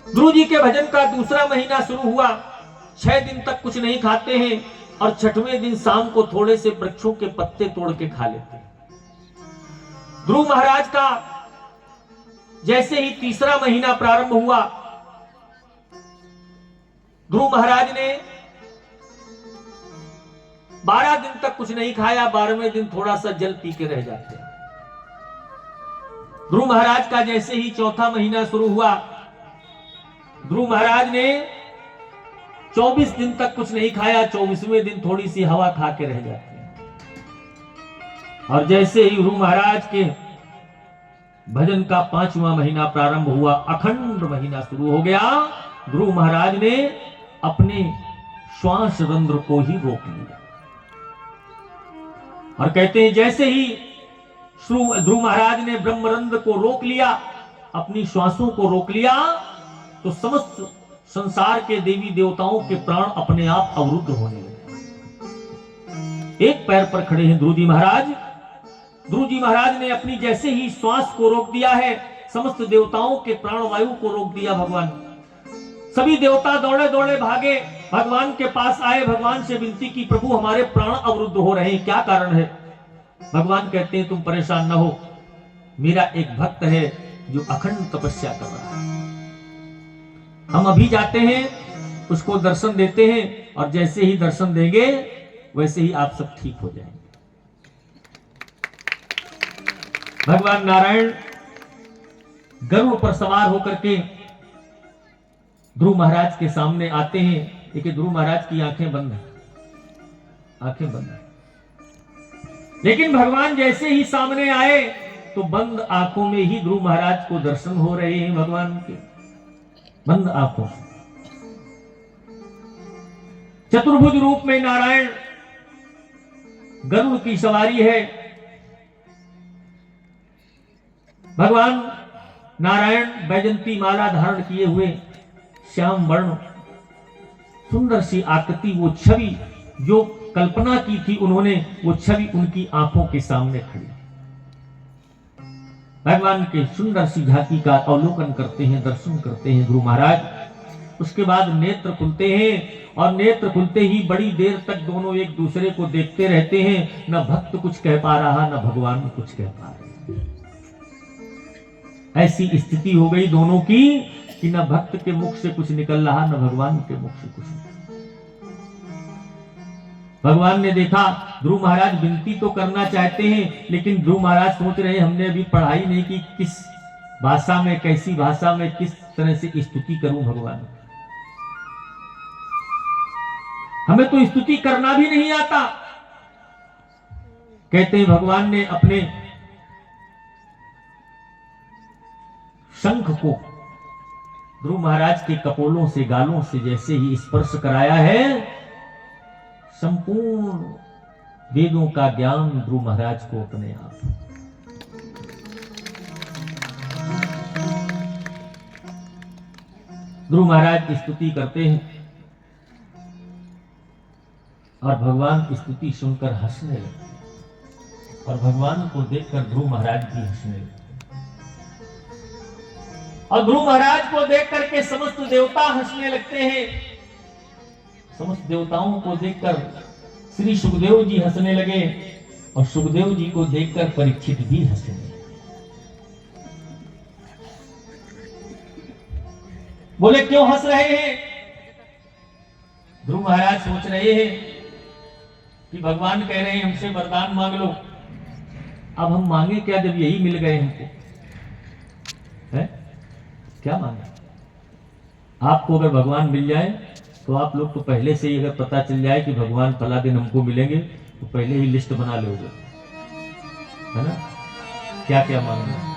ध्रुव जी के भजन का दूसरा महीना शुरू हुआ। 6 दिन तक कुछ नहीं खाते हैं और 6वें दिन शाम को थोड़े से वृक्षों के पत्ते तोड़ के खा लेते हैं। ध्रुव महाराज का जैसे ही तीसरा महीना प्रारंभ हुआ, ध्रुव महाराज ने 12 दिन तक कुछ नहीं खाया, 12वें दिन थोड़ा सा जल पी के रह जाते हैं। ध्रुव महाराज का जैसे ही चौथा महीना शुरू हुआ, ध्रुव महाराज ने 24 दिन तक कुछ नहीं खाया, 24वें दिन थोड़ी सी हवा खा के रह जाते हैं। और जैसे ही ध्रुव महाराज के भजन का 5वां महीना प्रारंभ हुआ, अखंड महीना शुरू हो गया, ध्रुव महाराज ने अपने श्वास रंध्र को ही रोक लिया। और कहते हैं जैसे ही ध्रुव महाराज ने ब्रह्मरंध्र को रोक लिया, अपनी श्वासों को रोक लिया, तो समस्त संसार के देवी देवताओं के प्राण अपने आप अवरुद्ध होने लगे। एक पैर पर खड़े हैं ध्रुव जी महाराज। ध्रुव जी महाराज ने अपनी जैसे ही श्वास को रोक दिया है, समस्त देवताओं के प्राणवायु को रोक दिया भगवान। सभी देवता दौड़े दौड़े भागे, भगवान के पास आए, भगवान से विनती की, प्रभु हमारे प्राण अवरुद्ध हो रहे हैं, क्या कारण है? भगवान कहते हैं तुम परेशान न हो, मेरा एक भक्त है जो अखंड तपस्या कर रहा है। हम अभी जाते हैं, उसको दर्शन देते हैं, और जैसे ही दर्शन देंगे वैसे ही आप सब ठीक हो जाएंगे। भगवान नारायण गरुड़ पर सवार होकर के ध्रुव महाराज के सामने आते हैं। देखिए ध्रुव महाराज की आंखें बंद हैं, आंखें बंद हैं, लेकिन भगवान जैसे ही सामने आए तो बंद आंखों में ही ध्रुव महाराज को दर्शन हो रहे हैं। भगवान के बंद आंखों से चतुर्भुज रूप में नारायण गरुड़ की सवारी है। भगवान नारायण बैजंती माला धारण किए हुए, श्याम वर्ण सुंदर सी आकृति, वो छवि जो कल्पना की थी उन्होंने, वो छवि उनकी आंखों के सामने खड़ी। भगवान के सुंदर सी झांकी का अवलोकन करते हैं, दर्शन करते हैं ध्रुव महाराज। उसके बाद नेत्र खुलते हैं, और नेत्र खुलते ही बड़ी देर तक दोनों एक दूसरे को देखते रहते हैं। न भक्त कुछ कह पा रहा, न भगवान कुछ कह पा रहे। ऐसी स्थिति हो गई दोनों की कि न भक्त के मुख से कुछ निकल रहा, न भगवान के मुख से कुछ निकल। भगवान ने देखा ध्रुव महाराज विनती तो करना चाहते हैं, लेकिन ध्रुव महाराज सोच रहे हैं हमने अभी पढ़ाई नहीं की, किस भाषा में, कैसी भाषा में, किस तरह से स्तुति करूं भगवान। हमें तो स्तुति करना भी नहीं आता। कहते हैं भगवान ने अपने शंख को ध्रुव महाराज के कपोलों से, गालों से जैसे ही स्पर्श कराया है, संपूर्ण वेदों का ज्ञान ध्रुव महाराज को अपने आप। ध्रुव महाराज स्तुति करते हैं और भगवान की स्तुति सुनकर हंसने लगते हैं, और भगवान को देखकर ध्रुव महाराज भी हंसने लगते हैं। और ध्रुव महाराज को देख करके समस्त देवता हंसने लगते हैं। समस्त देवताओं को देखकर श्री सुखदेव जी हंसने लगे, और सुखदेव जी को देखकर परीक्षित भी हंसने लगे। बोले क्यों हंस रहे हैं? ध्रुव महाराज सोच रहे हैं कि भगवान कह रहे हैं हमसे वरदान मांग लो। अब हम मांगे क्या जब यही मिल गए हमको? है क्या मांगे? आपको अगर भगवान मिल जाए तो आप लोग तो पहले से ही, अगर पता चल जाए कि भगवान फला दिन हमको मिलेंगे, तो पहले ही लिस्ट बना लोगे, है ना, क्या क्या मांगना।